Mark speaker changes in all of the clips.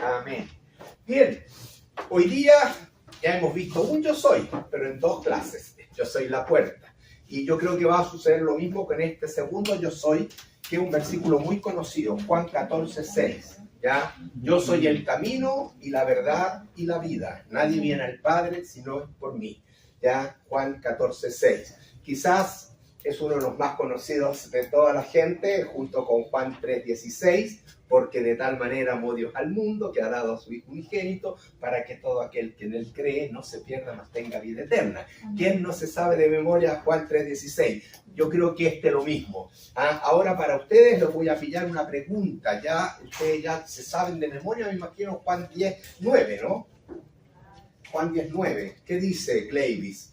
Speaker 1: Amén. Bien, hoy día ya hemos visto un yo soy, pero en dos clases. Yo soy la puerta. Y yo creo que va a suceder lo mismo con este segundo yo soy, que es un versículo muy conocido, Juan 14:6. ¿Ya? Yo soy el camino y la verdad y la vida. Nadie viene al Padre sino por mí. ¿Ya? Juan 14:6. Quizás es uno de los más conocidos de toda la gente, junto con Juan 3:16, porque de tal manera amó Dios al mundo que ha dado a su Hijo unigénito para que todo aquel que en él cree no se pierda, mas tenga vida eterna. ¿Quién no se sabe de memoria Juan 3:16? Yo creo que este es lo mismo. Ahora para ustedes les voy a pillar una pregunta. Ya ustedes ya se saben de memoria, me imagino, Juan 10:9, ¿no? Juan 10:9. ¿Qué dice Clavis?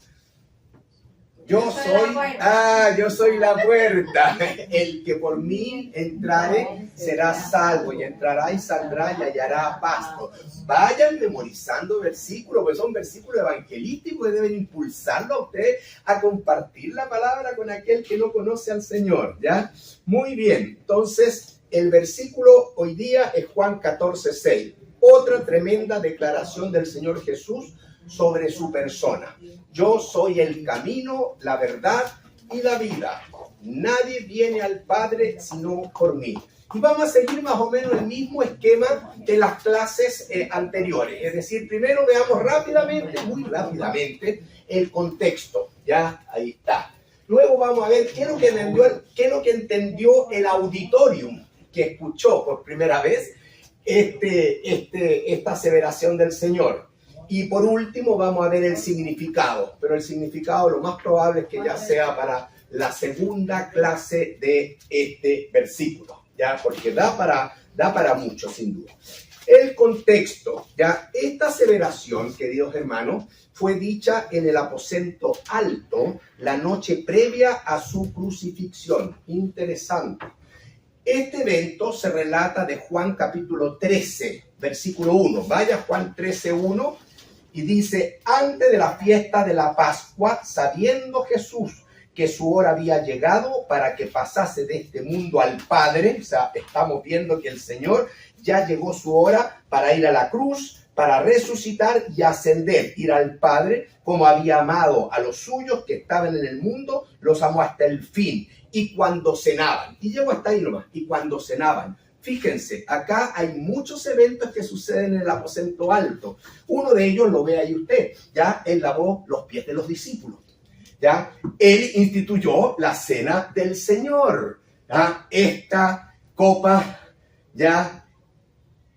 Speaker 1: Yo soy la puerta. El que por mí entrare será salvo, y entrará y saldrá y hallará pasto. Vayan memorizando versículos, porque son versículos evangelísticos que deben impulsarlo a ustedes a compartir la palabra con aquel que no conoce al Señor, ¿ya? Muy bien, entonces el versículo hoy día es Juan 14:6. Otra tremenda declaración del Señor Jesús sobre su persona. Yo soy el camino, la verdad y la vida. Nadie viene al Padre sino por mí. Y vamos a seguir más o menos el mismo esquema de las clases anteriores. Es decir, primero veamos rápidamente, muy rápidamente, el contexto. Ya, ahí está. Luego vamos a ver qué es lo que entendió el auditorium que escuchó por primera vez esta aseveración del Señor. Y por último vamos a ver el significado, pero el significado lo más probable es que ya sea para la segunda clase de este versículo, ya, porque da para mucho sin duda. El contexto, ya, esta aseveración, queridos hermanos, fue dicha en el aposento alto la noche previa a su crucifixión. Interesante. Este evento se relata de Juan capítulo 13, versículo 1. Vaya Juan 13:1. Y dice, antes de la fiesta de la Pascua, sabiendo Jesús que su hora había llegado para que pasase de este mundo al Padre, o sea, estamos viendo que el Señor ya llegó su hora para ir a la cruz, para resucitar y ascender, ir al Padre, como había amado a los suyos que estaban en el mundo, los amó hasta el fin. Y cuando cenaban, y llegó hasta ahí nomás, y cuando cenaban, fíjense, acá hay muchos eventos que suceden en el aposento alto. Uno de ellos lo ve ahí usted. Ya él lavó los pies de los discípulos. Ya él instituyó la cena del Señor. ¿Ya? Esta copa ya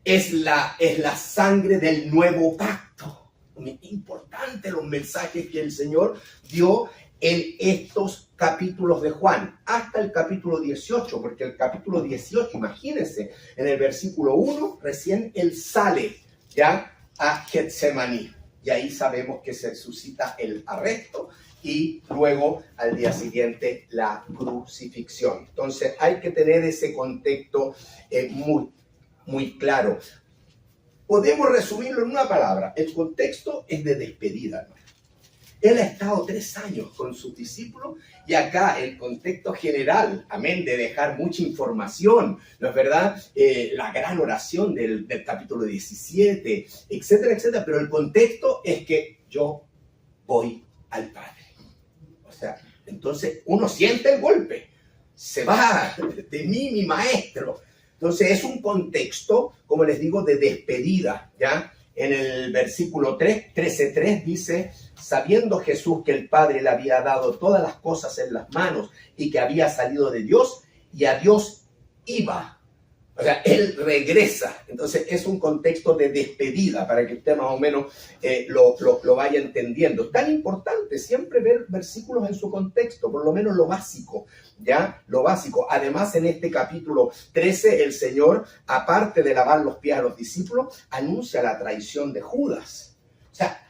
Speaker 1: es la sangre del nuevo pacto. Muy importante los mensajes que el Señor dio en estos capítulos de Juan, hasta el capítulo 18, porque el capítulo 18, imagínense, en el versículo 1, recién él sale ya a Getsemaní, y ahí sabemos que se suscita el arresto, y luego al día siguiente la crucifixión. Entonces hay que tener ese contexto muy claro. Podemos resumirlo en una palabra, el contexto es de despedida, ¿no? Él ha estado 3 años con sus discípulos y acá el contexto general, amén, de dejar mucha información, ¿no es verdad? La gran oración del capítulo 17, etcétera, etcétera. Pero el contexto es que yo voy al Padre. O sea, entonces uno siente el golpe. Se va de mí mi maestro. Entonces es un contexto, como les digo, de despedida, ¿ya? En el versículo 13:3 dice, sabiendo Jesús que el Padre le había dado todas las cosas en las manos y que había salido de Dios y a Dios iba. O sea, él regresa. Entonces es un contexto de despedida para que usted más o menos lo vaya entendiendo. Es tan importante siempre ver versículos en su contexto, por lo menos lo básico, ¿ya? Lo básico. Además, en este capítulo 13, el Señor, aparte de lavar los pies a los discípulos, anuncia la traición de Judas. O sea,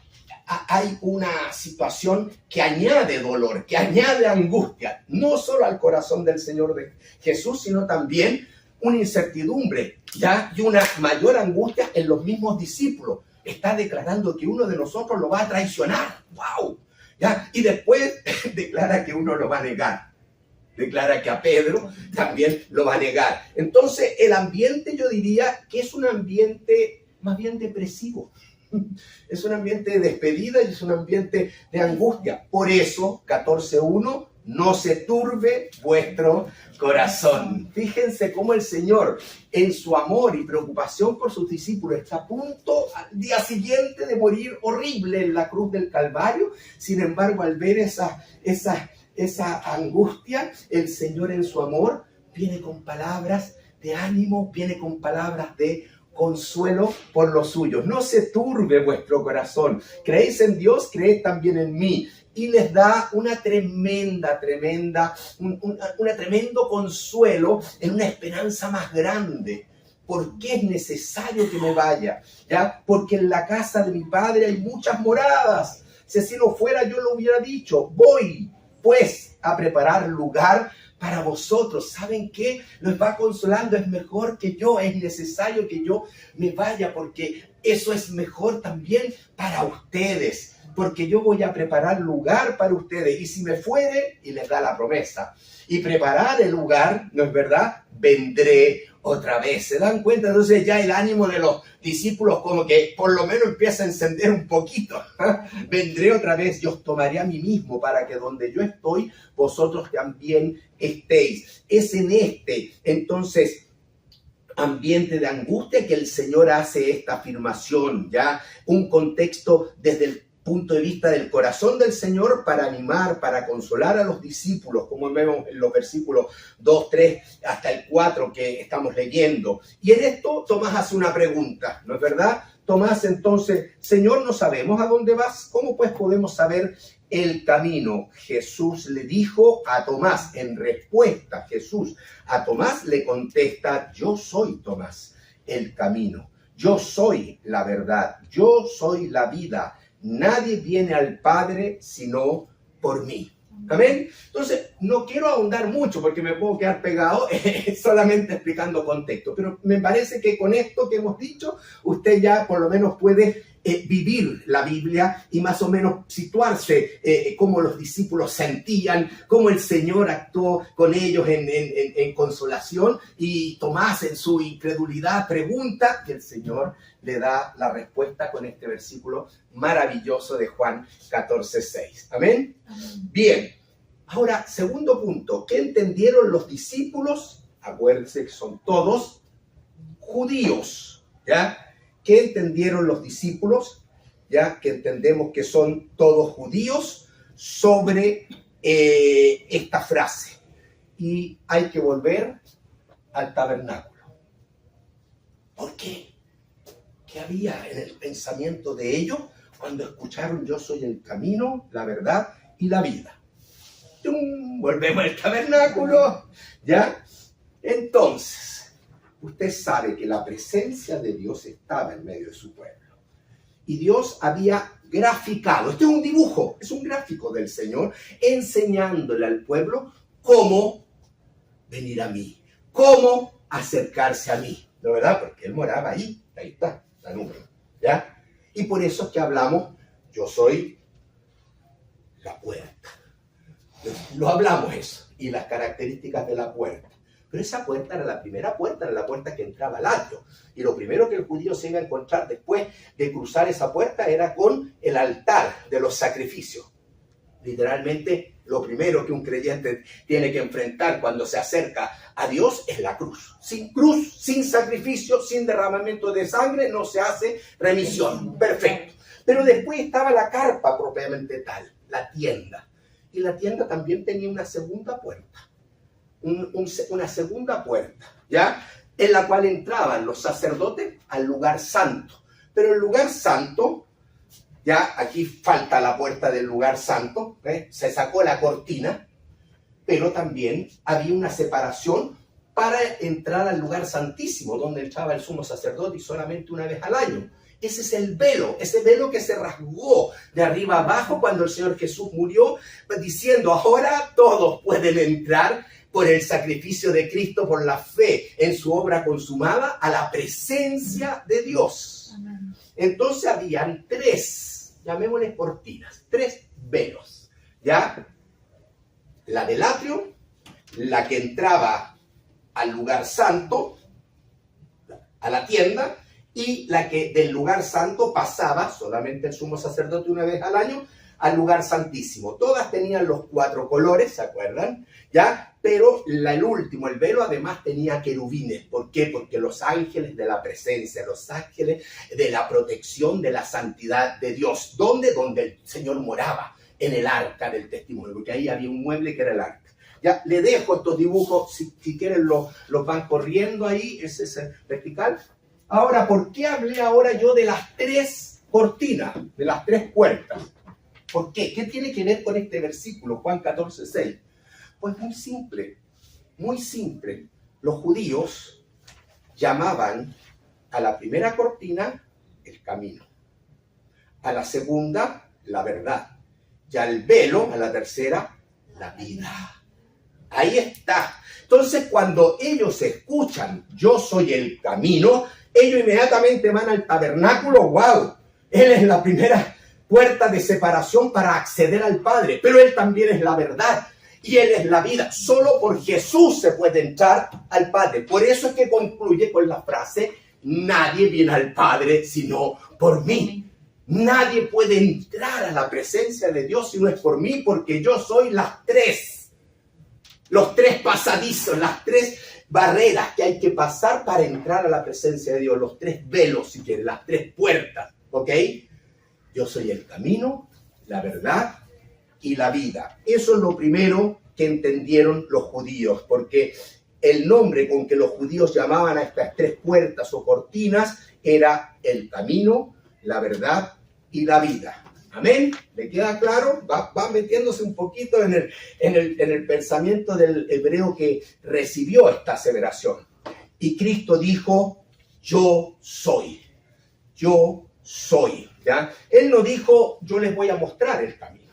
Speaker 1: hay una situación que añade dolor, que añade angustia, no solo al corazón del Señor de Jesús, sino también una incertidumbre, ¿ya? Y una mayor angustia en los mismos discípulos. Está declarando que uno de nosotros lo va a traicionar. ¡Wow! ¿Ya? Y después declara que uno lo va a negar. Declara que a Pedro también lo va a negar. Entonces, el ambiente, yo diría que es un ambiente más bien depresivo. Es un ambiente de despedida y es un ambiente de angustia. Por eso, 14:1, no se turbe vuestro corazón. Fíjense cómo el Señor, en su amor y preocupación por sus discípulos, está a punto al día siguiente de morir horrible en la cruz del Calvario. Sin embargo, al ver esa angustia, el Señor en su amor viene con palabras de ánimo, viene con palabras de consuelo por los suyos. No se turbe vuestro corazón. Creéis en Dios, creed también en mí. Y les da un tremendo consuelo en una esperanza más grande. ¿Por qué es necesario que me vaya? ¿Ya? Porque en la casa de mi Padre hay muchas moradas. Si así no fuera, yo lo hubiera dicho. Voy, pues, a preparar lugar para vosotros. ¿Saben qué? Los va consolando. Es mejor que yo, es necesario que yo me vaya, porque eso es mejor también para ustedes. Porque yo voy a preparar lugar para ustedes. Y si me fuere, y les da la promesa, y preparar el lugar, ¿no es verdad? Vendré otra vez. ¿Se dan cuenta? Entonces ya el ánimo de los discípulos como que por lo menos empieza a encender un poquito. Vendré otra vez, yo os tomaré a mí mismo para que donde yo estoy, vosotros también estéis. Es en entonces, ambiente de angustia que el Señor hace esta afirmación, ¿ya? Un contexto desde el punto de vista del corazón del Señor para animar, para consolar a los discípulos, como vemos en los versículos 2, 3 hasta el 4 que estamos leyendo. Y en esto Tomás hace una pregunta, ¿no es verdad? Tomás entonces, Señor, no sabemos a dónde vas, ¿cómo pues podemos saber el camino? Jesús le dijo a Tomás, en respuesta, Jesús a Tomás le contesta, yo soy Tomás, el camino, yo soy la verdad, yo soy la vida. Nadie viene al Padre sino por mí. ¿Amén? Entonces, no quiero ahondar mucho porque me puedo quedar pegado solamente explicando contexto. Pero me parece que con esto que hemos dicho, usted ya por lo menos puede vivir la Biblia y más o menos situarse cómo los discípulos sentían, cómo el Señor actuó con ellos en consolación, y Tomás en su incredulidad pregunta que el Señor le da la respuesta con este versículo maravilloso de Juan 14:6. ¿Amén? Bien, ahora, segundo punto, ¿qué entendieron los discípulos? Acuérdense que son todos judíos, ¿ya? ¿Qué entendieron los discípulos? Ya que entendemos que son todos judíos sobre esta frase. Y hay que volver al tabernáculo. ¿Por qué? ¿Qué había en el pensamiento de ellos cuando escucharon yo soy el camino, la verdad y la vida? ¡Tum! Volvemos al tabernáculo, ¿ya? Entonces, usted sabe que la presencia de Dios estaba en medio de su pueblo. Y Dios había graficado, este es un dibujo, es un gráfico del Señor, enseñándole al pueblo cómo venir a mí, cómo acercarse a mí, ¿no verdad? Porque Él moraba ahí está, la número, ¿ya? Y por eso es que hablamos, yo soy la puerta. Lo hablamos eso, y las características de la puerta. Pero esa puerta era la primera puerta, era la puerta que entraba al atrio. Y lo primero que el judío se iba a encontrar después de cruzar esa puerta era con el altar de los sacrificios. Literalmente, lo primero que un creyente tiene que enfrentar cuando se acerca a Dios es la cruz. Sin cruz, sin sacrificio, sin derramamiento de sangre, no se hace remisión. Perfecto. Pero después estaba la carpa propiamente tal, la tienda. Y la tienda también tenía una segunda puerta. Una segunda puerta, ¿ya? En la cual entraban los sacerdotes al lugar santo. Pero el lugar santo, ya aquí falta la puerta del lugar santo, se sacó la cortina, pero también había una separación para entrar al lugar santísimo, donde entraba el sumo sacerdote y solamente una vez al año. Ese es el velo, ese velo que se rasgó de arriba abajo cuando el Señor Jesús murió, diciendo, ahora todos pueden entrar por el sacrificio de Cristo, por la fe en su obra consumada, a la presencia de Dios. Amén. Entonces habían tres, llamémosles cortinas, tres velos, ¿ya? La del atrio, la que entraba al lugar santo, a la tienda, y la que del lugar santo pasaba, solamente el sumo sacerdote una vez al año, al lugar santísimo. Todas tenían los 4 colores, ¿se acuerdan? ¿Ya? Pero el último, el velo, además tenía querubines. ¿Por qué? Porque los ángeles de la presencia, los ángeles de la protección, de la santidad de Dios. ¿Dónde? Donde el Señor moraba, en el arca del testimonio, porque ahí había un mueble que era el arca. Ya, le dejo estos dibujos, si quieren los van corriendo ahí, ese es el vertical. Ahora, ¿por qué hablé ahora yo de las 3 cortinas, de las 3 puertas? ¿Por qué? ¿Qué tiene que ver con este versículo, Juan 14:6? Pues muy simple, muy simple. Los judíos llamaban a la primera cortina el camino, a la segunda la verdad, y al velo, a la tercera, la vida. Ahí está. Entonces, cuando ellos escuchan, yo soy el camino, ellos inmediatamente van al tabernáculo. ¡Wow! Él es la primera puerta de separación para acceder al Padre, pero Él también es la verdad y Él es la vida. Solo por Jesús se puede entrar al Padre. Por eso es que concluye con la frase, nadie viene al Padre sino por mí. Nadie puede entrar a la presencia de Dios si no es por mí, porque yo soy las 3. Los 3 pasadizos, las 3 barreras que hay que pasar para entrar a la presencia de Dios. Los 3 velos, si quieren, las 3 puertas, ¿ok? Yo soy el camino, la verdad y la vida. Eso es lo primero que entendieron los judíos, porque el nombre con que los judíos llamaban a estas 3 puertas o cortinas era el camino, la verdad y la vida. Amén. ¿Le queda claro? Va metiéndose un poquito en el pensamiento del hebreo que recibió esta aseveración. Y Cristo dijo, yo soy. Yo soy. ¿Ya? Él no dijo, yo les voy a mostrar el camino.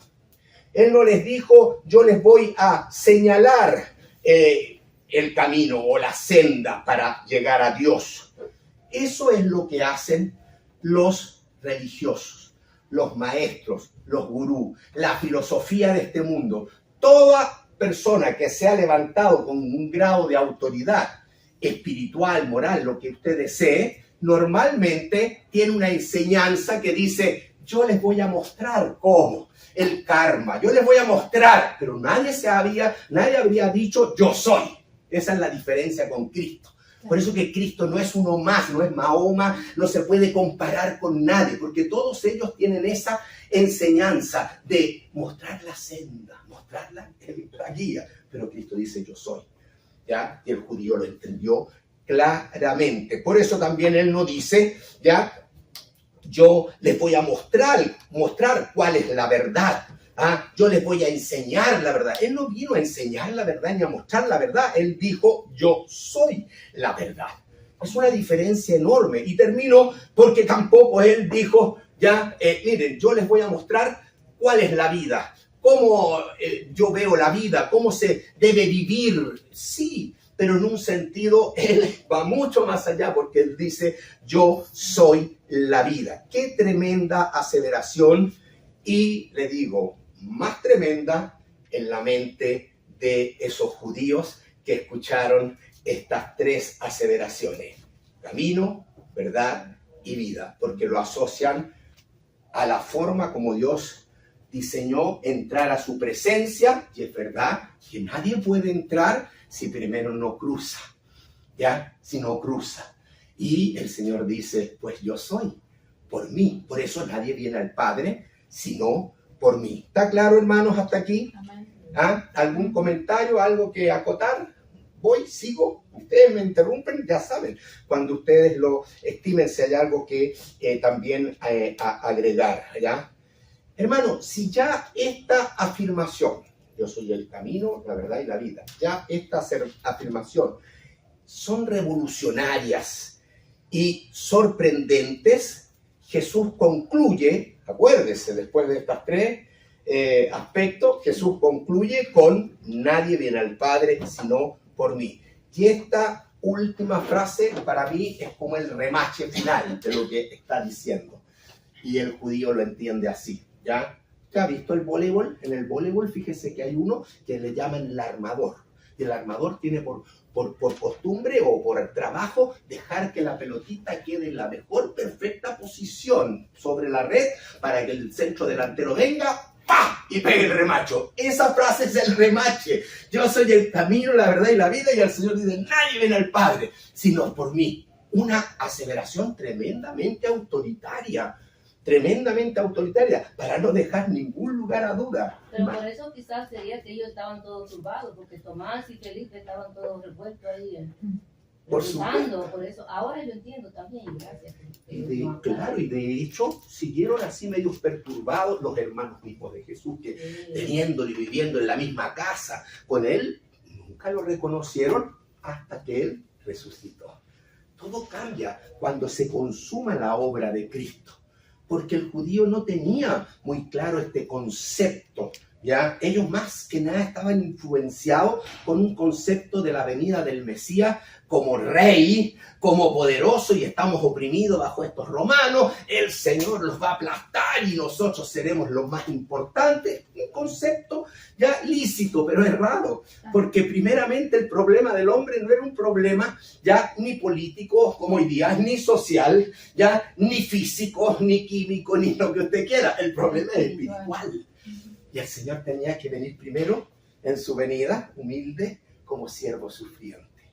Speaker 1: Él no les dijo, yo les voy a señalar el camino o la senda para llegar a Dios. Eso es lo que hacen los religiosos, los maestros, los gurús, la filosofía de este mundo. Toda persona que se ha levantado con un grado de autoridad espiritual, moral, lo que usted desee, normalmente tiene una enseñanza que dice, yo les voy a mostrar cómo, el karma, yo les voy a mostrar, pero nadie habría dicho, yo soy. Esa es la diferencia con Cristo. Por eso que Cristo no es uno más, no es Mahoma, no se puede comparar con nadie, porque todos ellos tienen esa enseñanza de mostrar la senda, mostrar la guía. Pero Cristo dice, yo soy. ¿Ya? Y el judío lo entendió claramente. Por eso también él no dice, ¿ya? Yo les voy a mostrar cuál es la verdad. Yo les voy a enseñar la verdad. Él no vino a enseñar la verdad ni a mostrar la verdad. Él dijo, yo soy la verdad. Es una diferencia enorme. Y termino porque tampoco él dijo, miren, yo les voy a mostrar cuál es la vida. Cómo yo veo la vida, cómo se debe vivir. Sí, pero en un sentido él va mucho más allá porque él dice, yo soy la vida. Qué tremenda aseveración. Y le digo, más tremenda en la mente de esos judíos que escucharon estas 3 aseveraciones. Camino, verdad y vida. Porque lo asocian a la forma como Dios diseñó entrar a su presencia. Y es verdad que nadie puede entrar si primero no cruza. ¿Ya? Si no cruza. Y el Señor dice, pues yo soy. Por mí. Por eso nadie viene al Padre sino por mí. ¿Está claro, hermanos, hasta aquí? ¿Algún comentario, algo que acotar? Sigo. Ustedes me interrumpen, ya saben. Cuando ustedes lo estimen, si hay algo que también agregar, ¿ya? Hermano, si ya esta afirmación, yo soy el camino, la verdad y la vida, ya esta afirmación son revolucionarias y sorprendentes, Jesús concluye. Acuérdese, después de estos 3 aspectos, Jesús concluye con nadie viene al Padre sino por mí. Y esta última frase para mí es como el remache final de lo que está diciendo. Y el judío lo entiende así, ¿ya? ¿Usted ha visto el voleibol? En el voleibol, fíjese que hay uno que le llaman el armador. Y el armador tiene por costumbre o por trabajo dejar que la pelotita quede en la mejor perfecta posición sobre la red para que el centro delantero venga, ¡pah! Y pegue el remacho. Esa frase es el remache. Yo soy el camino, la verdad y la vida, y el Señor dice, nadie viene al Padre, sino por mí. Una aseveración tremendamente autoritaria, para no dejar ningún lugar a duda.
Speaker 2: Pero por eso quizás sería que ellos estaban todos turbados, porque Tomás y Felipe estaban todos revueltos ahí.
Speaker 1: Por
Speaker 2: supuesto. Por eso, ahora yo entiendo también, gracias.
Speaker 1: Claro, y de hecho siguieron así medios perturbados los hermanos mismos de Jesús, que teniéndolo y viviendo en la misma casa con él, nunca lo reconocieron hasta que él resucitó. Todo cambia cuando se consuma la obra de Cristo, porque el judío no tenía muy claro este concepto, ¿ya? Ellos más que nada estaban influenciados con un concepto de la venida del Mesías como rey, como poderoso, y estamos oprimidos bajo estos romanos, el Señor los va a aplastar y nosotros seremos los más importantes. Un concepto ya lícito, pero errado, porque primeramente el problema del hombre no era un problema ya ni político como hoy día, ni social, ya ni físico, ni químico, ni lo que usted quiera. El problema es espiritual. Y el Señor tenía que venir primero en su venida, humilde, como siervo sufriente,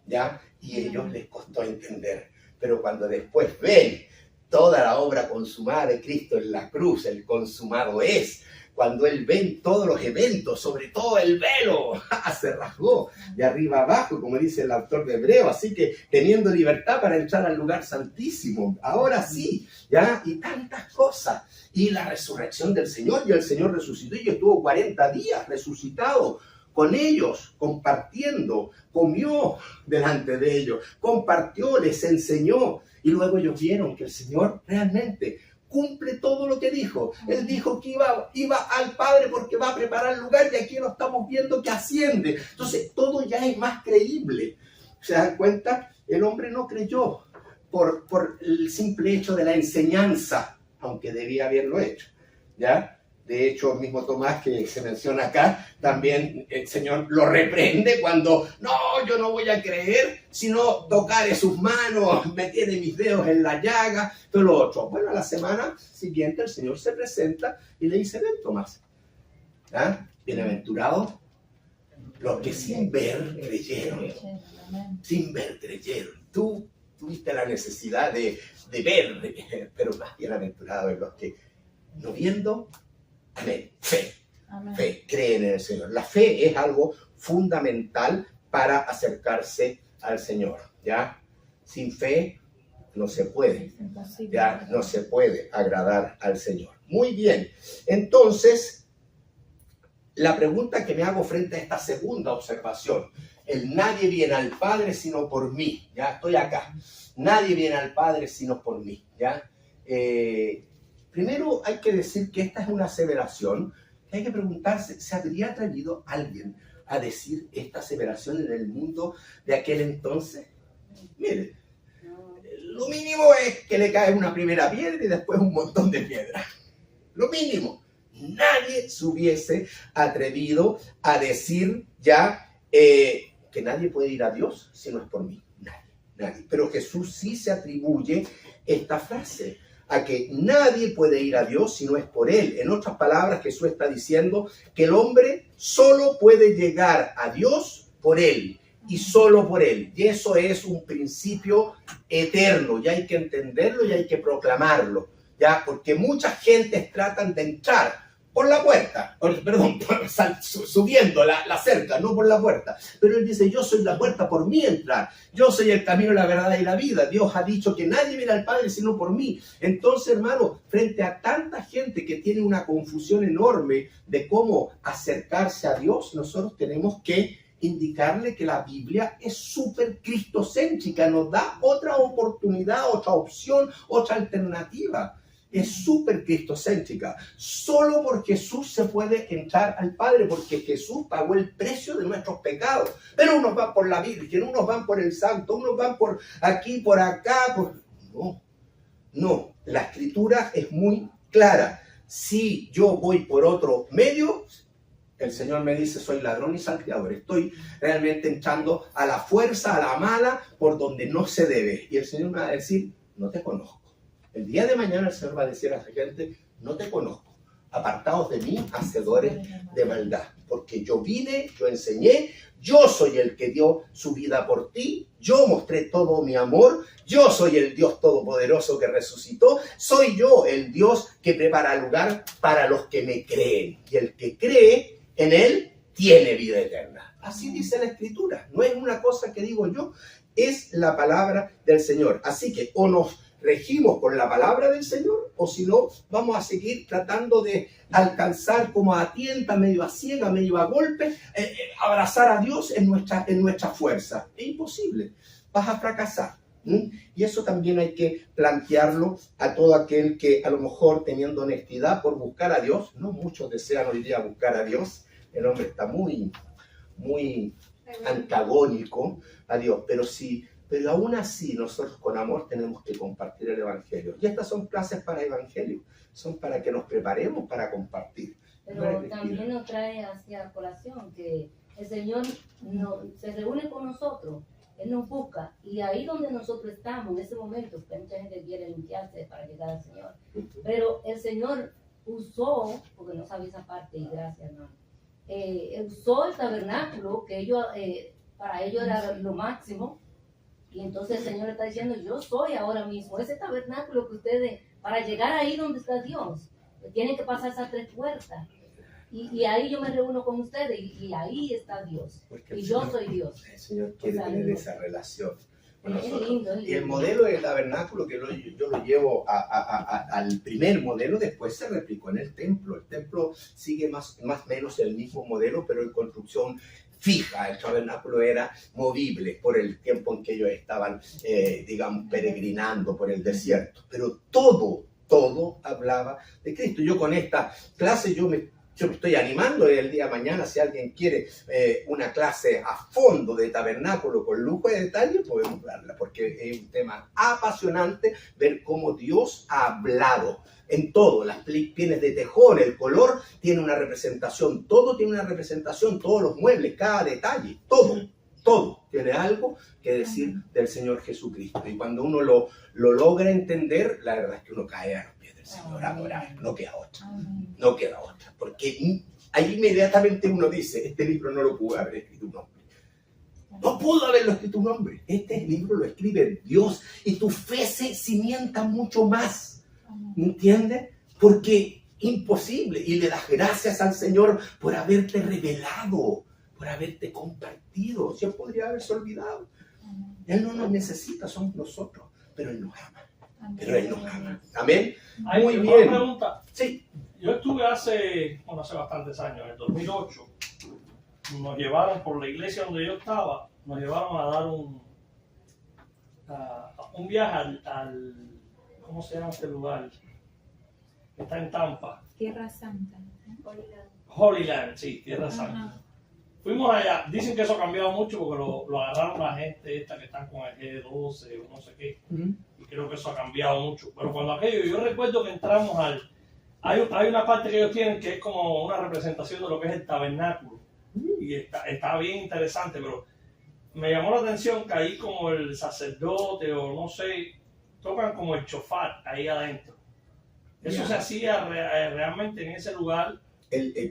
Speaker 1: ¿ya? Y a ellos les costó entender. Pero cuando después ven toda la obra consumada de Cristo en la cruz, el consumado es, cuando él ven todos los eventos, sobre todo el velo, se rasgó de arriba abajo, como dice el autor de Hebreo, así que teniendo libertad para entrar al lugar santísimo, ahora sí, ¿ya? Y tantas cosas. Y la resurrección del Señor, y el Señor resucitó y estuvo 40 días resucitado con ellos, compartiendo, comió delante de ellos, compartió, les enseñó, y luego ellos vieron que el Señor realmente cumple todo lo que dijo. Él dijo que iba al Padre porque va a preparar el lugar, y aquí lo estamos viendo que asciende. Entonces todo ya es más creíble. ¿Se dan cuenta? El hombre no creyó por el simple hecho de la enseñanza, aunque debía haberlo hecho, ¿ya? De hecho, el mismo Tomás que se menciona acá, también el Señor lo reprende cuando, no, yo no voy a creer, sino tocaré sus manos, meteré mis dedos en la llaga, todo lo otro. Bueno, a la semana siguiente el Señor se presenta y le dice, ven Tomás, ¿ah? Bienaventurados los que sin ver creyeron. Sin ver creyeron. Tú tuviste la necesidad de ver, pero más bienaventurados los que no viendo, amén, fe. Amén. Fe, creen en el Señor. La fe es algo fundamental para acercarse al Señor, ¿ya? Sin fe no se puede, ya no se puede agradar al Señor. Muy bien, entonces, la pregunta que me hago frente a esta segunda observación, el nadie viene al Padre sino por mí, ya estoy acá, nadie viene al Padre sino por mí, ya. Primero hay que decir que esta es una aseveración que hay que preguntarse, ¿se habría atrevido alguien a decir esta aseveración en el mundo de aquel entonces? Mire, lo mínimo es que le cae una primera piedra y después un montón de piedras. Lo mínimo. Nadie se hubiese atrevido a decir ya que nadie puede ir a Dios si no es por mí. Nadie. Pero Jesús sí se atribuye esta frase, a que nadie puede ir a Dios si no es por Él. En otras palabras, Jesús está diciendo que el hombre solo puede llegar a Dios por Él y solo por Él. Y eso es un principio eterno, y hay que entenderlo y hay que proclamarlo, ¿ya? Porque mucha gente tratan de entrar por la puerta, subiendo la cerca, no por la puerta. Pero Él dice, yo soy la puerta, por mí entrar. Yo soy el camino, la verdad y la vida. Dios ha dicho que nadie viene al Padre sino por mí. Entonces, hermano, frente a tanta gente que tiene una confusión enorme de cómo acercarse a Dios, nosotros tenemos que indicarle que la Biblia es súper cristocéntrica, nos da otra oportunidad, otra opción, otra alternativa. Es súper cristocéntrica. Solo por Jesús se puede entrar al Padre, porque Jesús pagó el precio de nuestros pecados. Pero unos van por la Virgen, unos van por el Santo, unos van por aquí, por acá. No. La Escritura es muy clara. Si yo voy por otro medio, El Señor me dice, soy ladrón y salteador. Estoy realmente entrando a la fuerza, a la mala, por donde no se debe. Y el Señor me va a decir, no te conozco. El día de mañana el Señor va a decir a la gente, no te conozco. Apartaos de mí, hacedores de maldad. Porque yo vine, yo enseñé, yo soy el que dio su vida por ti, yo mostré todo mi amor, yo soy el Dios todopoderoso que resucitó, soy yo el Dios que prepara lugar para los que me creen. Y el que cree en Él tiene vida eterna. Así dice la Escritura. No es una cosa que digo yo, es la palabra del Señor. Así que o nos regimos por la palabra del Señor, o si no, vamos a seguir tratando de alcanzar como a tienta, medio a ciega, medio a golpe, abrazar a Dios en nuestra fuerza. Es imposible, vas a fracasar. Y eso también hay que plantearlo a todo aquel que a lo mejor teniendo honestidad por buscar a Dios, no muchos desean hoy día buscar a Dios, el hombre está muy antagónico a Dios, pero aún así nosotros con amor tenemos que compartir el Evangelio. Y estas son clases para Evangelio, son para que nos preparemos para compartir.
Speaker 2: Pero también nos trae hacia colación que el Señor se reúne con nosotros, Él nos busca, y ahí donde nosotros estamos, en ese momento, porque mucha gente quiere limpiarse para llegar al Señor, pero el Señor usó, porque no sabía esa parte, y gracias, hermano, usó el tabernáculo, que ellos, para ellos era lo máximo. Y entonces el Señor está diciendo, yo soy ahora mismo ese tabernáculo que ustedes, para llegar ahí donde está Dios, tienen que pasar esas 3 puertas. Y ahí yo me reúno con ustedes y ahí está Dios. Y yo soy Dios.
Speaker 1: El Señor quiere tener esa relación con nosotros.
Speaker 2: Es lindo.
Speaker 1: Y el modelo del tabernáculo, que yo lo llevo al primer modelo, después se replicó en el templo. El templo sigue más o menos el mismo modelo, pero en construcción fija. El tabernáculo era movible por el tiempo en que ellos estaban, digamos, peregrinando por el desierto. Pero todo hablaba de Cristo. Yo con esta clase, yo me estoy animando el día de mañana, si alguien quiere una clase a fondo de tabernáculo con lujo de detalle, podemos darla, porque es un tema apasionante ver cómo Dios ha hablado en todo, las pieles de tejón, el color tiene una representación, todo tiene una representación, todos los muebles, cada detalle, todo tiene algo que decir del Señor Jesucristo. Y cuando uno lo logra entender, la verdad es que uno cae a los pies del Señor a adorar, no queda otra, porque ahí inmediatamente uno dice, este libro no lo pudo haber escrito un hombre. No pudo haberlo escrito un hombre. Este libro lo escribe Dios y tu fe se cimienta mucho más. ¿Entiendes? Porque imposible. Y le das gracias al Señor por haberte revelado, por haberte compartido. Si Él podría haberse olvidado. Él no nos necesita, somos nosotros. Pero Él nos ama. Amén.
Speaker 3: Muy bien. Una pregunta.
Speaker 1: Sí.
Speaker 3: Yo estuve hace bastantes años, en el 2008, nos llevaron por la iglesia donde yo estaba, nos llevaron a dar un viaje al ¿cómo se llama este lugar? Está en Tampa.
Speaker 4: Tierra Santa.
Speaker 3: Holy Land, sí, Tierra Santa. Fuimos allá, dicen que eso ha cambiado mucho porque lo agarraron la gente esta que están con el G12 o no sé qué, y creo que eso ha cambiado mucho. Pero cuando aquello, yo recuerdo que entramos hay una parte que ellos tienen que es como una representación de lo que es el tabernáculo, y está bien interesante, pero me llamó la atención que ahí como el sacerdote o no sé, tocan como el chofar ahí adentro. Eso se hacía realmente en ese lugar.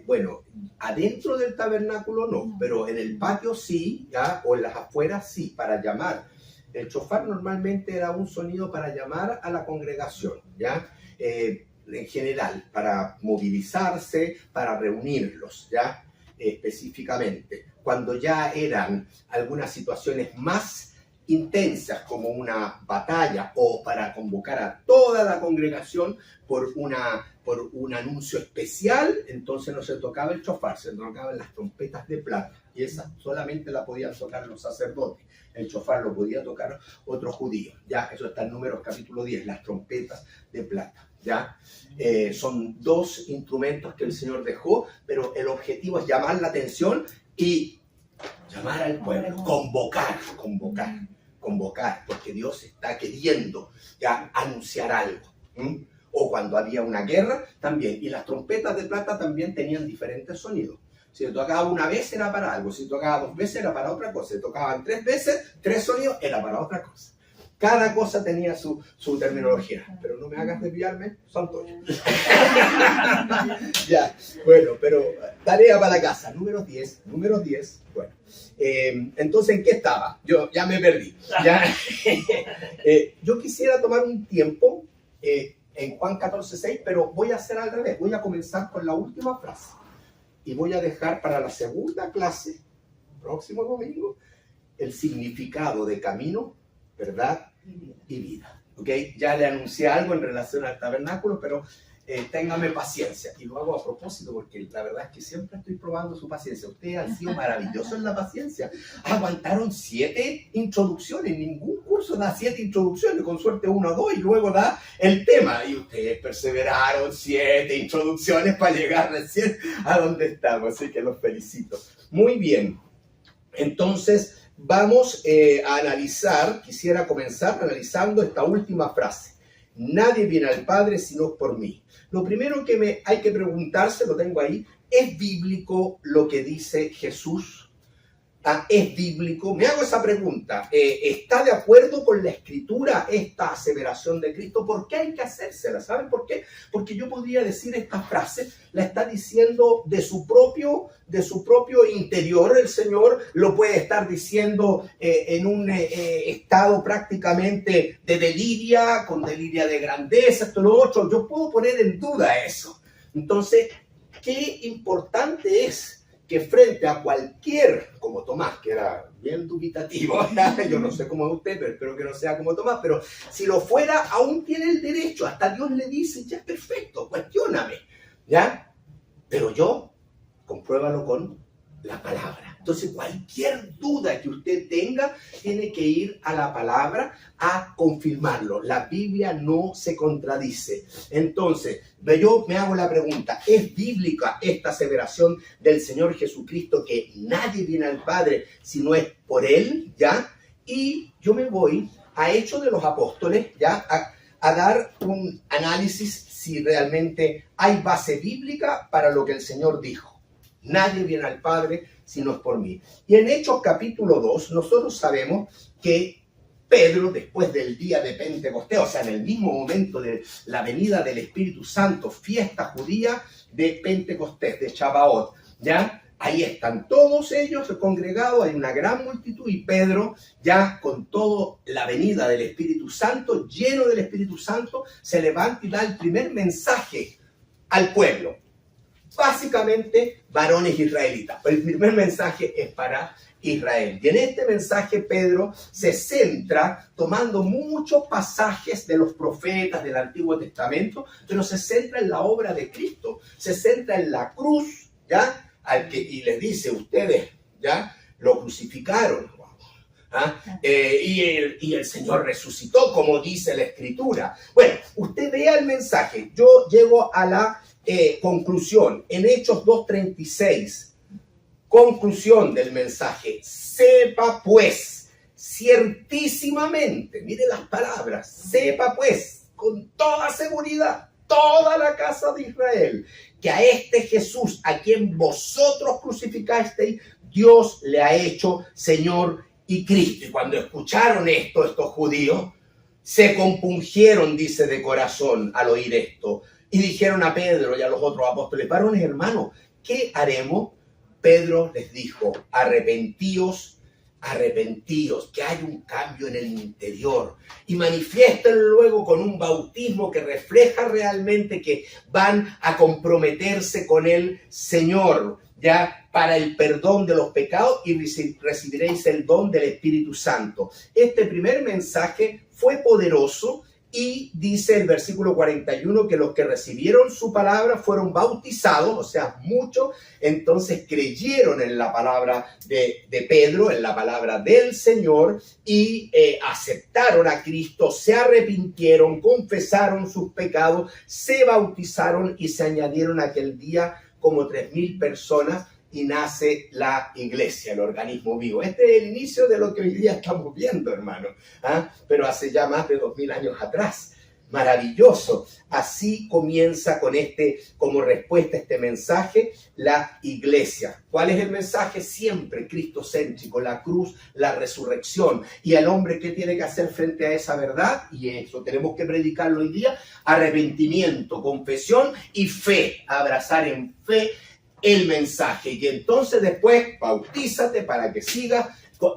Speaker 1: Bueno, adentro del tabernáculo no, pero en el patio sí, ¿ya? O en las afueras sí, para llamar. El chofar normalmente era un sonido para llamar a la congregación, ¿ya? En general, para movilizarse, para reunirlos, ¿ya? Específicamente. Cuando ya eran algunas situaciones más intensas como una batalla o para convocar a toda la congregación por un anuncio especial, entonces no se tocaba el chofar, se tocaban las trompetas de plata y esas solamente la podían tocar los sacerdotes. El chofar lo podía tocar otros judíos, ya eso está en Números capítulo 10, las trompetas de plata. ¿Ya? Son 2 instrumentos que el Señor dejó, pero el objetivo es llamar la atención y llamar al pueblo, convocar, porque Dios está queriendo ya anunciar algo. O cuando había una guerra también, y las trompetas de plata también tenían diferentes sonidos. Si le tocaba una vez era para algo, si le tocaba 2 veces era para otra cosa, si le tocaban 3 veces, 3 sonidos era para otra cosa. Cada cosa tenía su terminología, pero no me hagas desviarme, Santoyo. Ya, bueno, pero tarea para la casa, número 10, bueno. Entonces, ¿en qué estaba? Yo ya me perdí. ¿Ya? Yo quisiera tomar un tiempo en Juan 14:6, pero voy a hacer al revés, voy a comenzar con la última frase. Y voy a dejar para la segunda clase, próximo domingo, el significado de camino, verdad y vida. ¿Ok? Ya le anuncié algo en relación al tabernáculo, pero téngame paciencia. Y lo hago a propósito porque la verdad es que siempre estoy probando su paciencia. Ustedes han sido maravillosos en la paciencia. Aguantaron 7 introducciones. Ningún curso da 7 introducciones. Con suerte 1 o 2 y luego da el tema. Y ustedes perseveraron 7 introducciones para llegar recién a donde estamos. Así que los felicito. Muy bien. Entonces, vamos a analizar, quisiera comenzar analizando esta última frase. Nadie viene al Padre sino por mí. Lo primero que hay que preguntarse, lo tengo ahí, ¿es bíblico lo que dice Jesús? ¿Es bíblico? Me hago esa pregunta. ¿Está de acuerdo con la Escritura esta aseveración de Cristo? ¿Por qué hay que hacérsela? ¿Saben por qué? Porque yo podría decir esta frase, la está diciendo de su propio interior. El Señor lo puede estar diciendo en un estado prácticamente de deliria, con deliria de grandeza, esto, lo otro. Yo puedo poner en duda eso. Entonces, qué importante es que frente a cualquier, como Tomás, que era bien dubitativo, yo no sé cómo es usted, pero espero que no sea como Tomás, pero si lo fuera, aún tiene el derecho, hasta Dios le dice, ya perfecto, cuestióname, ¿ya? Pero yo, compruébalo con la palabra. Entonces, cualquier duda que usted tenga, tiene que ir a la palabra a confirmarlo. La Biblia no se contradice. Entonces, yo me hago la pregunta, ¿es bíblica esta aseveración del Señor Jesucristo que nadie viene al Padre si no es por Él? ¿Ya? Y yo me voy a Hechos de los Apóstoles, ¿ya? A dar un análisis si realmente hay base bíblica para lo que el Señor dijo. Nadie viene al Padre si no es por mí. Y en Hechos capítulo 2, nosotros sabemos que Pedro, después del día de Pentecostés, o sea, en el mismo momento de la venida del Espíritu Santo, fiesta judía de Pentecostés, de Shavuot, ¿ya? Ahí están todos ellos congregados, hay una gran multitud, y Pedro, ya con toda la venida del Espíritu Santo, lleno del Espíritu Santo, se levanta y da el primer mensaje al pueblo. Básicamente, varones israelitas. El primer mensaje es para Israel. Y en este mensaje Pedro se centra tomando muchos pasajes de los profetas del Antiguo Testamento, pero se centra en la obra de Cristo, se centra en la cruz, ¿ya? Y les dice, ustedes, ¿ya? Lo crucificaron. Y el Señor resucitó, como dice la Escritura. Bueno, usted vea el mensaje. Yo llego a la conclusión. En Hechos 2:36, conclusión del mensaje. Sepa pues, ciertísimamente, mire las palabras, sepa pues, con toda seguridad, toda la casa de Israel, que a este Jesús, a quien vosotros crucificasteis, Dios le ha hecho Señor y Cristo. Y cuando escucharon esto, estos judíos se compungieron, dice, de corazón al oír esto. Y dijeron a Pedro y a los otros apóstoles, varones hermanos, ¿qué haremos? Pedro les dijo, arrepentíos, que hay un cambio en el interior. Y manifiesten luego con un bautismo que refleja realmente que van a comprometerse con el Señor, ya para el perdón de los pecados, y recibiréis el don del Espíritu Santo. Este primer mensaje fue poderoso. Y dice el versículo 41 que los que recibieron su palabra fueron bautizados, o sea, muchos, entonces creyeron en la palabra de Pedro, en la palabra del Señor, y aceptaron a Cristo, se arrepintieron, confesaron sus pecados, se bautizaron y se añadieron aquel día como 3,000 personas. Y nace la iglesia, el organismo vivo. Este es el inicio de lo que hoy día estamos viendo, hermano. Pero hace ya más de 2,000 años atrás. Maravilloso. Así comienza con como respuesta a este mensaje, la iglesia. ¿Cuál es el mensaje? Siempre cristocéntrico, la cruz, la resurrección. ¿Y el hombre qué tiene que hacer frente a esa verdad? Y eso tenemos que predicarlo hoy día: arrepentimiento, confesión y fe. Abrazar en fe el mensaje. Y entonces después bautízate para que sigas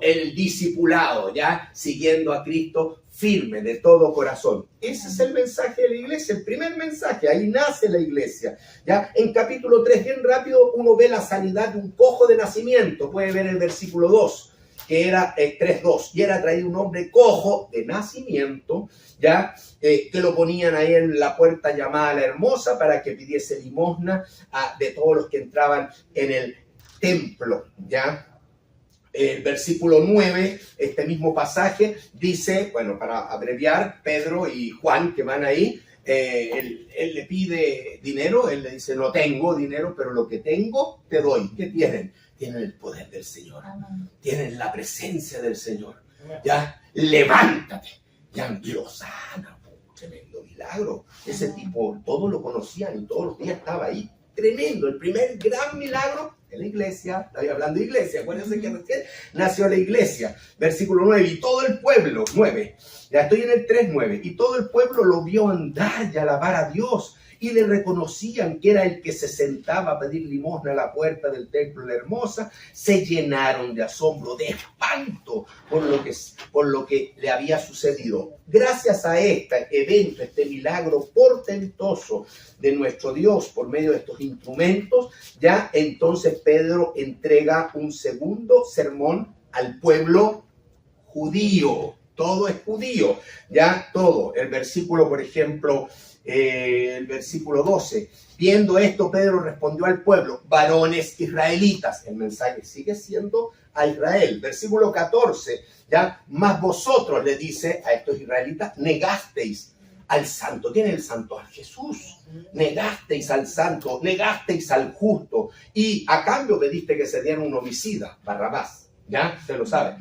Speaker 1: el discipulado, ya siguiendo a Cristo firme de todo corazón. Ese es el mensaje de la iglesia, el primer mensaje. Ahí nace la iglesia. Ya en capítulo 3, bien rápido, uno ve la sanidad de un cojo de nacimiento. Puede ver el versículo 2, que era 3:2, y era traído un hombre cojo de nacimiento, ya que lo ponían ahí en la puerta llamada La Hermosa para que pidiese limosna de todos los que entraban en el templo, ya. El versículo 9, este mismo pasaje, dice, bueno, para abreviar, Pedro y Juan que van ahí, él le pide dinero, él le dice, no tengo dinero, pero lo que tengo te doy. ¿Qué tienen? Tienen el poder del Señor, tienen la presencia del Señor. Ya, levántate, ya Dios sana, tremendo milagro. Ese tipo, todos lo conocían y todos los días estaba ahí. Tremendo, el primer gran milagro en la iglesia. Estoy hablando de iglesia, acuérdense que recién nació la iglesia. Versículo 9, y todo el pueblo, 9, ya estoy en el 3:9, y todo el pueblo lo vio andar y alabar a Dios, y le reconocían que era el que se sentaba a pedir limosna a la puerta del templo de La Hermosa. Se llenaron de asombro, de espanto por lo que le había sucedido. Gracias a este evento, este milagro portentoso de nuestro Dios por medio de estos instrumentos, ya entonces Pedro entrega un segundo sermón al pueblo judío. Todo es judío, ya todo. El versículo, por ejemplo, el versículo 12. Viendo esto, Pedro respondió al pueblo: varones israelitas. El mensaje sigue siendo a Israel. Versículo 14. Ya, más vosotros, le dice a estos israelitas, negasteis al santo. ¿Quién es el santo? A Jesús. Negasteis al santo, negasteis al justo. Y a cambio pediste que se diera un homicida, Barrabás. ¿Ya? Usted lo sabe.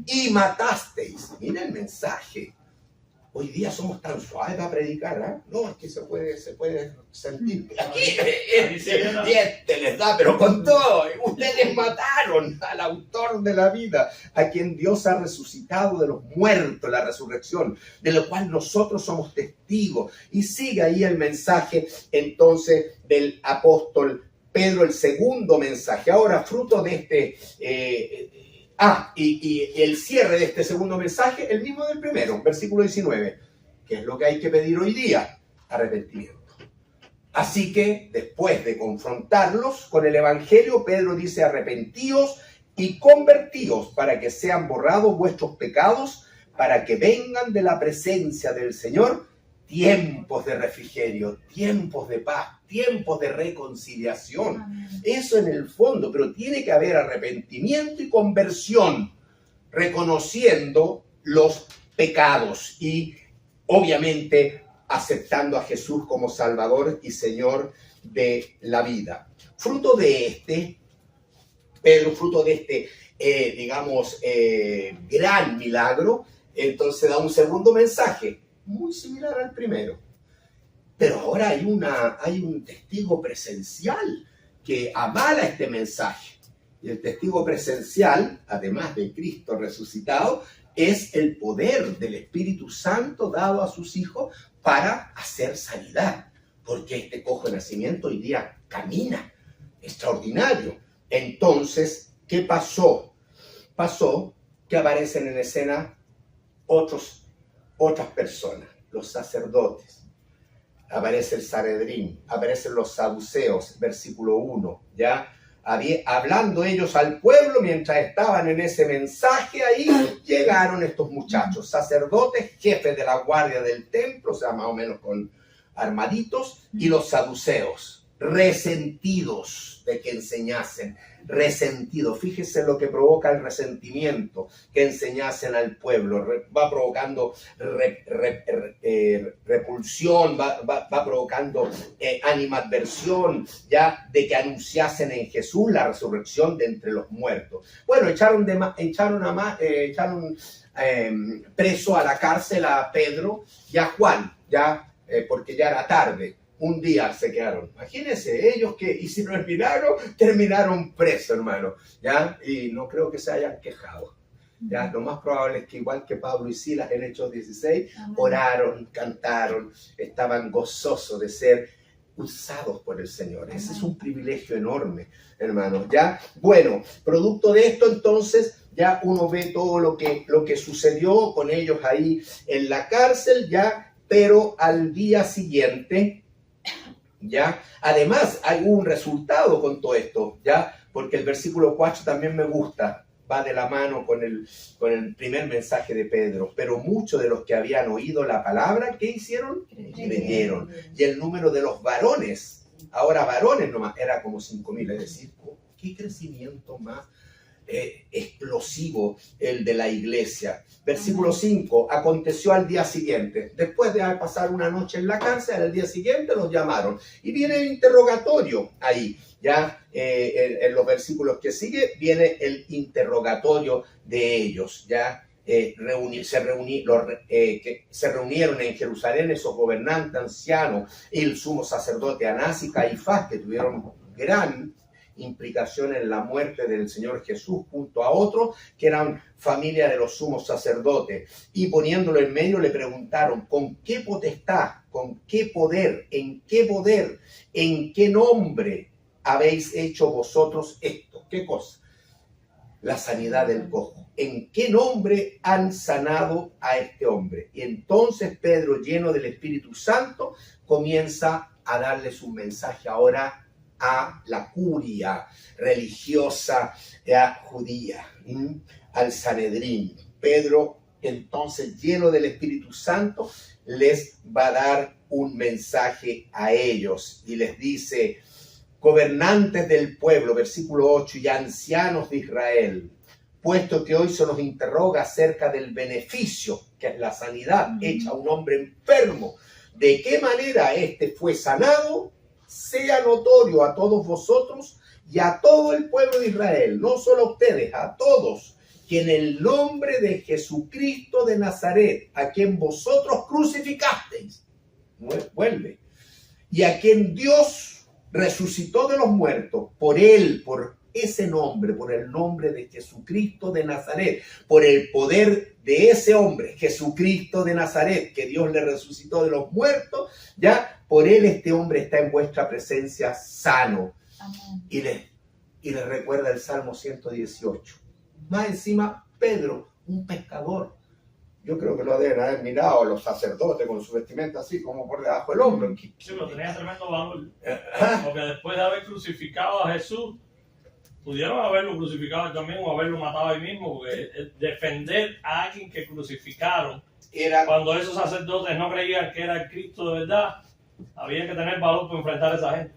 Speaker 1: Y matasteis. Mira el mensaje. Hoy día somos tan suaves para predicar, ¿eh? No, es que se puede sentir. Aquí les da, pero con todo. Ustedes mataron al autor de la vida, a quien Dios ha resucitado de los muertos, la resurrección, de lo cual nosotros somos testigos. Y sigue ahí el mensaje, entonces, del apóstol Pedro, el segundo mensaje. Ahora, fruto de este... y el cierre de este segundo mensaje, el mismo del primero, versículo 19. ¿Qué es lo que hay que pedir hoy día? Arrepentimiento. Así que, después de confrontarlos con el Evangelio, Pedro dice: arrepentíos y convertíos para que sean borrados vuestros pecados, para que vengan de la presencia del Señor tiempos de refrigerio, tiempos de paz, tiempos de reconciliación. Eso en el fondo, pero tiene que haber arrepentimiento y conversión, reconociendo los pecados y obviamente aceptando a Jesús como Salvador y Señor de la vida. Fruto de este, Pedro, fruto de este, gran milagro, entonces da un segundo mensaje, muy similar al primero. Pero ahora hay un testigo presencial que avala este mensaje. Y el testigo presencial, además de Cristo resucitado, es el poder del Espíritu Santo dado a sus hijos para hacer sanidad. Porque este cojo de nacimiento hoy día camina. Extraordinario. Entonces, ¿qué pasó? Pasó que aparecen en escena otras personas, los sacerdotes. Aparece el Sanedrín, aparecen los saduceos, versículo 1, ¿ya? Hablando ellos al pueblo mientras estaban en ese mensaje ahí, llegaron estos muchachos, sacerdotes, jefes de la guardia del templo, o sea, más o menos con armaditos, y los saduceos, resentidos de que enseñasen, resentidos. Fíjese lo que provoca el resentimiento, que enseñasen al pueblo. Va provocando repulsión, va provocando animadversión, ya de que anunciasen en Jesús la resurrección de entre los muertos. Bueno, echaron preso a la cárcel a Pedro y a Juan. ya, porque ya era tarde. Un día se quedaron. Imagínense, ellos que hicieron el milagro, terminaron presos, hermano. ¿Ya? Y no creo que se hayan quejado. ¿Ya? Lo más probable es que igual que Pablo y Silas en Hechos 16, oraron, cantaron, estaban gozosos de ser usados por el Señor. Ese es un privilegio enorme, hermanos. ¿Ya? Bueno, producto de esto entonces, ya uno ve todo lo que sucedió con ellos ahí en la cárcel, ya, pero al día siguiente, ya, además hay un resultado con todo esto, ya, porque el versículo 4 también me gusta. Va de la mano con el primer mensaje de Pedro. Pero muchos de los que habían oído la palabra, ¿qué hicieron? Creyeron. Y el número de los varones, ahora varones nomás, era como 5,000. Es decir, ¿qué crecimiento más explosivo el de la iglesia? Versículo 5, aconteció al día siguiente. Después de pasar una noche en la cárcel, al día siguiente los llamaron. Y viene el interrogatorio ahí. Ya en los versículos que sigue viene el interrogatorio de ellos. Ya que se reunieron en Jerusalén esos gobernantes ancianos y el sumo sacerdote Anás y Caifás, que tuvieron gran implicación en la muerte del Señor Jesús, junto a otros que eran familia de los sumos sacerdotes, y poniéndolo en medio le preguntaron: ¿con qué potestad, con qué poder, en qué nombre habéis hecho vosotros esto? ¿Qué cosa? La sanidad del cojo. ¿En qué nombre han sanado a este hombre? Y entonces Pedro, lleno del Espíritu Santo, comienza a darles un mensaje ahora a la curia religiosa judía, al Sanedrín. Pedro, entonces, lleno del Espíritu Santo, les va a dar un mensaje a ellos y les dice: gobernantes del pueblo, versículo 8, y ancianos de Israel, puesto que hoy se nos interroga acerca del beneficio, que es la sanidad hecha a un hombre enfermo, de qué manera éste fue sanado, sea notorio a todos vosotros y a todo el pueblo de Israel, no solo a ustedes, a todos, que en el nombre de Jesucristo de Nazaret, a quien vosotros crucificasteis, vuelve, y a quien Dios resucitó de los muertos, por él, por ese nombre, por el nombre de Jesucristo de Nazaret, por el poder de ese hombre, Jesucristo de Nazaret, que Dios le resucitó de los muertos, ya por él este hombre está en vuestra presencia sano. Amén. Y le recuerda el Salmo 118. Más encima, Pedro, un pescador. Yo creo que lo deben haber mirado los sacerdotes con su vestimenta así como por debajo del hombro.
Speaker 3: Sí, pero tenía tremendo valor. Porque después de haber crucificado a Jesús, pudieron haberlo crucificado también o haberlo matado ahí mismo, porque defender a alguien que crucificaron, cuando esos sacerdotes no creían que era el Cristo de verdad, había que tener valor para enfrentar a esa gente.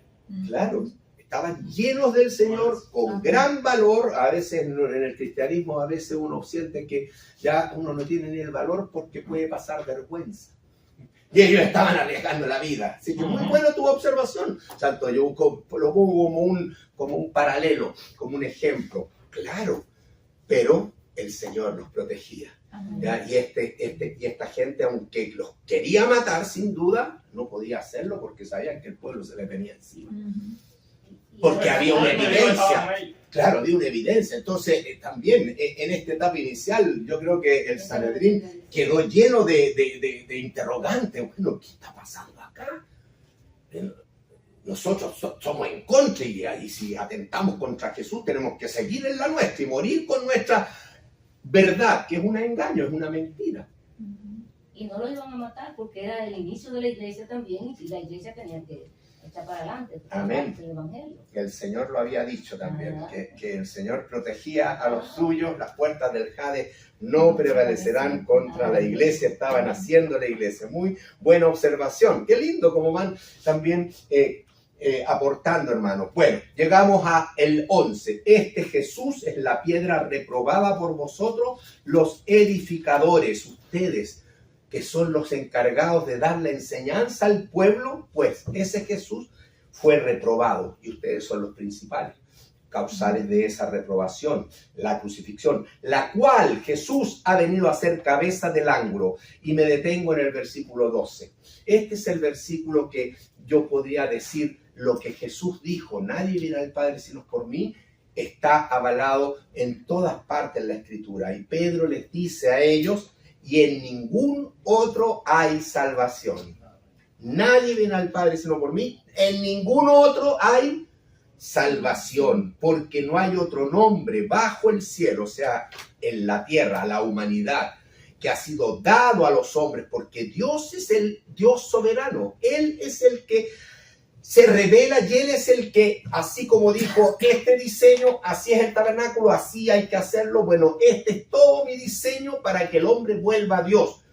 Speaker 1: Claro, estaban llenos del Señor, con gran valor. A veces en el cristianismo, a veces uno siente que ya uno no tiene ni el valor porque puede pasar vergüenza. Y ellos estaban arriesgando la vida. Así que muy buena tu observación, Santo. Yo lo pongo como un paralelo, como un ejemplo. Claro, pero el Señor los protegía. ¿Ya? Y esta gente, aunque los quería matar, sin duda, no podía hacerlo porque sabían que el pueblo se le venía encima. Porque había una evidencia. Claro, había una evidencia. Entonces, también en esta etapa inicial, yo creo que el Sanedrín quedó lleno de interrogantes. Bueno, ¿qué está pasando acá? Nosotros somos en contra y si atentamos contra Jesús, tenemos que seguir en la nuestra y morir con nuestra verdad, que es un engaño, es una mentira.
Speaker 2: Y no lo iban a matar porque era el inicio de la iglesia también, y la iglesia tenía que echar para adelante.
Speaker 1: Amén.
Speaker 2: El evangelio.
Speaker 1: El Señor lo había dicho también, que el Señor protegía a los suyos, las puertas del Hades no prevalecerán contra la iglesia. Estaban haciendo la iglesia. Muy buena observación. Qué lindo como van también aportando, hermanos. Bueno, llegamos a el 11. Este Jesús es la piedra reprobada por vosotros, los edificadores, ustedes que son los encargados de dar la enseñanza al pueblo, pues ese Jesús fue reprobado y ustedes son los principales. causales de esa reprobación, la crucifixión, la cual Jesús ha venido a ser cabeza del ángulo. Y me detengo en el versículo 12. Este es el versículo que yo podría decir lo que Jesús dijo: nadie viene al Padre sino por mí. Está avalado en todas partes en la Escritura. Y Pedro les dice a ellos: y en ningún otro hay salvación. Nadie viene al Padre sino por mí. En ningún otro hay salvación, porque no hay otro nombre bajo el cielo, o sea, en la tierra, la humanidad, que ha sido dado a los hombres, porque Dios es el Dios soberano. Él es el que se revela y Él es el que, así como dijo, este diseño, así es el tabernáculo, así hay que hacerlo. Bueno, este es todo mi diseño para que el hombre vuelva a Dios.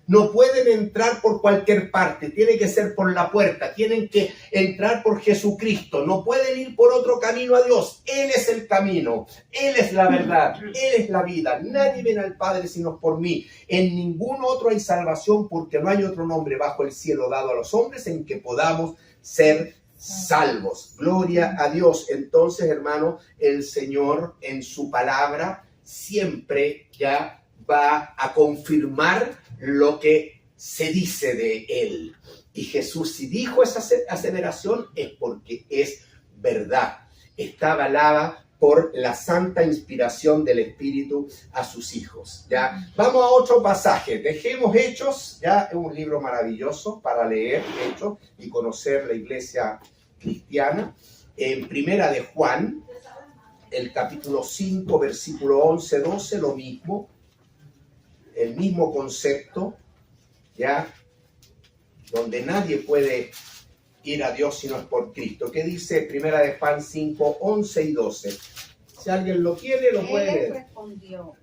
Speaker 1: No pueden entrar por cualquier parte, tiene que ser por la puerta, tienen que entrar por Jesucristo, no pueden ir por otro camino a Dios. Él es el camino, Él es la verdad, Él es la vida. Nadie viene al Padre sino por mí. En ningún otro hay salvación, porque no hay otro nombre bajo el cielo dado a los hombres en que podamos ser salvos. Gloria a Dios. Entonces, hermano, el Señor en su palabra siempre ya va a confirmar lo que se dice de Él. Y Jesús, si dijo esa aseveración, es porque es verdad. Está avalada por la santa inspiración del Espíritu a sus hijos. ¿Ya? Vamos a otro pasaje. Dejemos Hechos, ya es un libro maravilloso para leer, Hechos, y conocer la iglesia cristiana. En Primera de Juan, el capítulo 5, versículo 11, 12, lo mismo. El mismo concepto, ¿ya? Donde nadie puede ir a Dios si no es por Cristo. ¿Qué dice Primera de Juan 5, 11 y 12? Si alguien lo quiere, lo puede leer.
Speaker 4: Él respondió,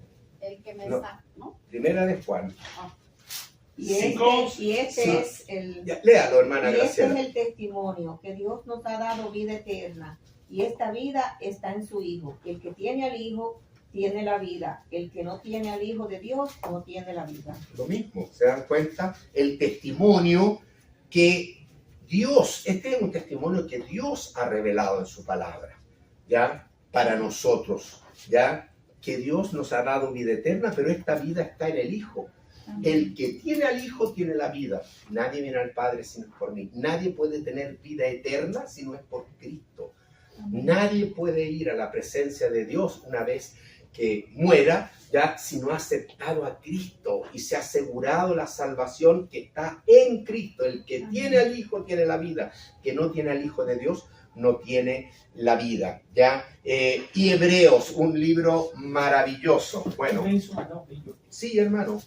Speaker 4: el que me ¿no?
Speaker 1: Primera de Juan.
Speaker 4: Y este es el...
Speaker 1: Ya, léalo, hermana
Speaker 4: y este
Speaker 1: Graciela.
Speaker 4: es el testimonio, que Dios nos ha dado vida eterna, y esta vida está en su Hijo. El que tiene al Hijo tiene la vida. El que no tiene al Hijo de Dios no tiene la vida.
Speaker 1: Lo mismo, ¿se dan cuenta? El testimonio que Dios, este es un testimonio que Dios ha revelado en su palabra, ¿ya? Para nosotros, ¿ya? Que Dios nos ha dado vida eterna, pero esta vida está en el Hijo. El que tiene al Hijo tiene la vida. Nadie viene al Padre sino por mí. Nadie puede tener vida eterna si no es por Cristo. Nadie puede ir a la presencia de Dios una vez que muera, ya si no ha aceptado a Cristo y se ha asegurado la salvación que está en Cristo. El que tiene al Hijo tiene la vida. Que no tiene al Hijo de Dios no tiene la vida. ¿Ya? Y Hebreos, un libro maravilloso. Bueno, sí, hermano.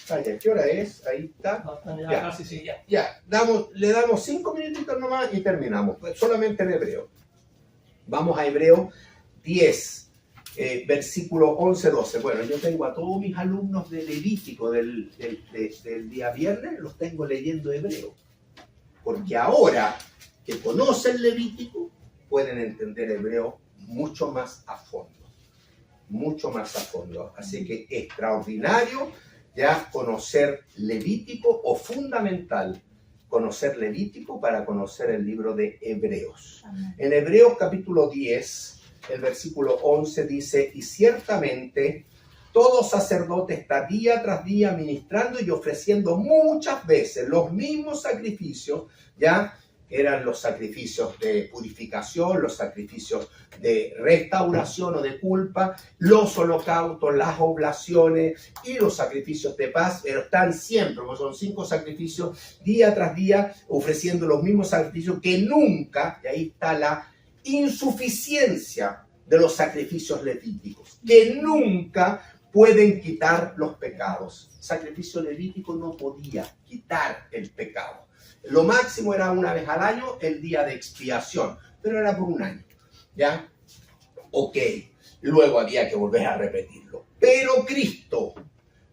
Speaker 1: Vaya, ¿qué hora es? Ahí está.
Speaker 3: Ya, casi sí, ya.
Speaker 1: Ya, le damos 5 minutitos nomás y terminamos. Solamente en Hebreo. Vamos a Hebreo 10, versículo 11-12. Bueno, yo tengo a todos mis alumnos de Levítico del día viernes, los tengo leyendo Hebreo. Porque ahora que conocen Levítico, pueden entender Hebreo mucho más a fondo. Mucho más a fondo. Así que extraordinario ya conocer Levítico, o fundamental conocer Levítico para conocer el libro de Hebreos. Amén. En Hebreos capítulo 10, el versículo 11 dice: y ciertamente todo sacerdote está día tras día ministrando y ofreciendo muchas veces los mismos sacrificios, ya eran los sacrificios de purificación, los sacrificios de restauración o de culpa, los holocaustos, las oblaciones y los sacrificios de paz, pero están siempre, como son 5 sacrificios, día tras día, ofreciendo los mismos sacrificios que nunca, y ahí está la insuficiencia de los sacrificios levíticos, que nunca pueden quitar los pecados. El sacrificio levítico no podía quitar el pecado. Lo máximo era una vez al año, el día de expiación, pero era por un año, ¿ya? Ok, luego había que volver a repetirlo. Pero Cristo,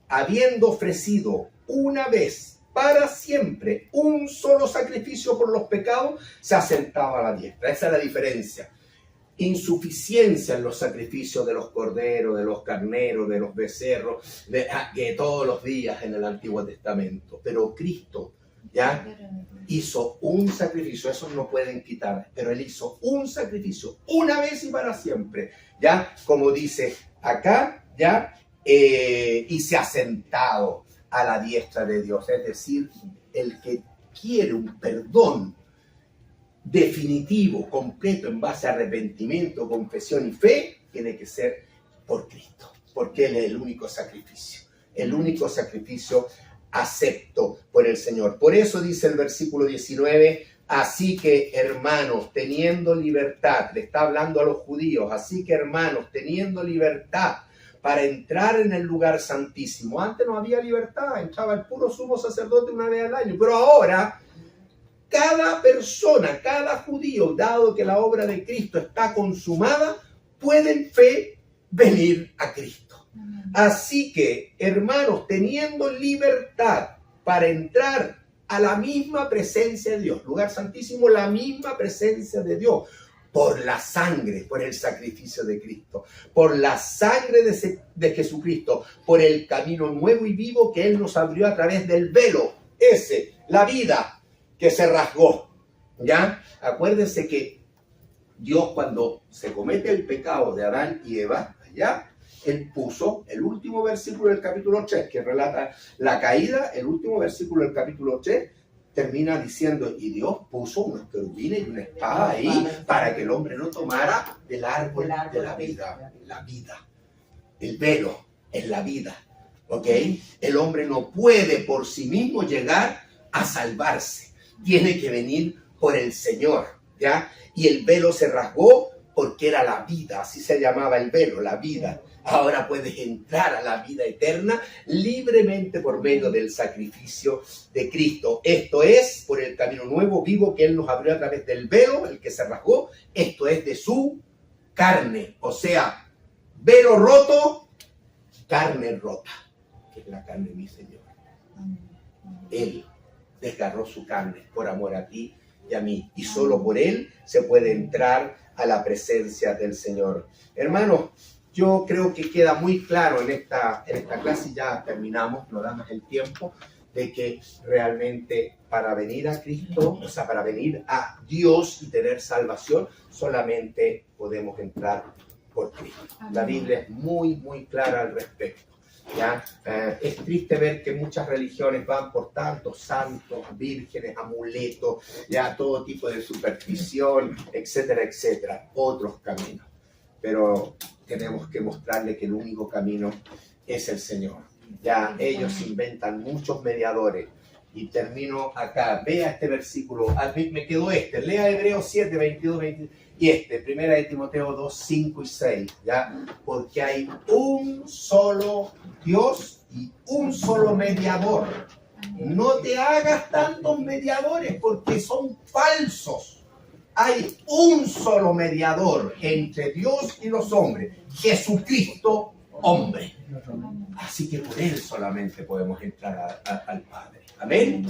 Speaker 1: habiendo ofrecido una vez para siempre un solo sacrificio por los pecados, se asentaba a la diestra. Esa es la diferencia. Insuficiencia en los sacrificios de los corderos, de los carneros, de los becerros, de todos los días en el Antiguo Testamento. Pero Cristo ¿ya? Hizo un sacrificio, esos no pueden quitar, pero Él hizo un sacrificio una vez y para siempre, ¿ya? Como dice acá, ¿ya? Y se ha sentado a la diestra de Dios, es decir, el que quiere un perdón definitivo, completo, en base a arrepentimiento, confesión y fe, tiene que ser por Cristo, porque Él es el único sacrificio acepto por el Señor. Por eso dice el versículo 19, así que hermanos, teniendo libertad, le está hablando a los judíos, así que hermanos, teniendo libertad para entrar en el lugar santísimo. Antes no había libertad, entraba el puro sumo sacerdote una vez al año, pero ahora cada persona, cada judío, dado que la obra de Cristo está consumada, puede en fe venir a Cristo. Así que, hermanos, teniendo libertad para entrar a la misma presencia de Dios, lugar santísimo, la misma presencia de Dios, por la sangre, por el sacrificio de Cristo, por la sangre de Jesucristo, por el camino nuevo y vivo que Él nos abrió a través del velo, la vida que se rasgó, ¿ya? Acuérdense que Dios, cuando se comete el pecado de Adán y Eva, ¿ya? Él puso el último versículo del capítulo 3, que relata la caída. El último versículo del capítulo 3 termina diciendo, y Dios puso unos querubines y una espada ahí para que el hombre no tomara del árbol de la vida. La vida. El velo es la vida. ¿Ok? El hombre no puede por sí mismo llegar a salvarse. Tiene que venir por el Señor, ¿ya? Y el velo se rasgó porque era la vida, así se llamaba el velo, la vida. Ahora puedes entrar a la vida eterna libremente por medio del sacrificio de Cristo. Esto es por el camino nuevo, vivo que Él nos abrió a través del velo, el que se rasgó. Esto es de su carne, o sea, velo roto, carne rota, que es la carne de mi Señor. Él desgarró su carne por amor a ti y a mí, y solo por Él se puede entrar a la presencia del Señor. Hermanos, yo creo que queda muy claro en esta clase, ya terminamos, no da más el tiempo, de que realmente para venir a Cristo, o sea, para venir a Dios y tener salvación, solamente podemos entrar por Cristo. La Biblia es muy, muy clara al respecto. ¿Ya? Es triste ver que muchas religiones van por tantos santos, vírgenes, amuletos, ya todo tipo de superstición, etcétera, etcétera, otros caminos. Pero tenemos que mostrarle que el único camino es el Señor. Ya ellos inventan muchos mediadores. Y termino acá. Vea este versículo. Me quedó lea Hebreos 7, 22, 23. Y 1 de Timoteo 2, 5 y 6. ¿Ya? Porque hay un solo Dios y un solo mediador. No te hagas tantos mediadores porque son falsos. Hay un solo mediador entre Dios y los hombres. Jesucristo, hombre. Así que por Él solamente podemos entrar al Padre. Amén.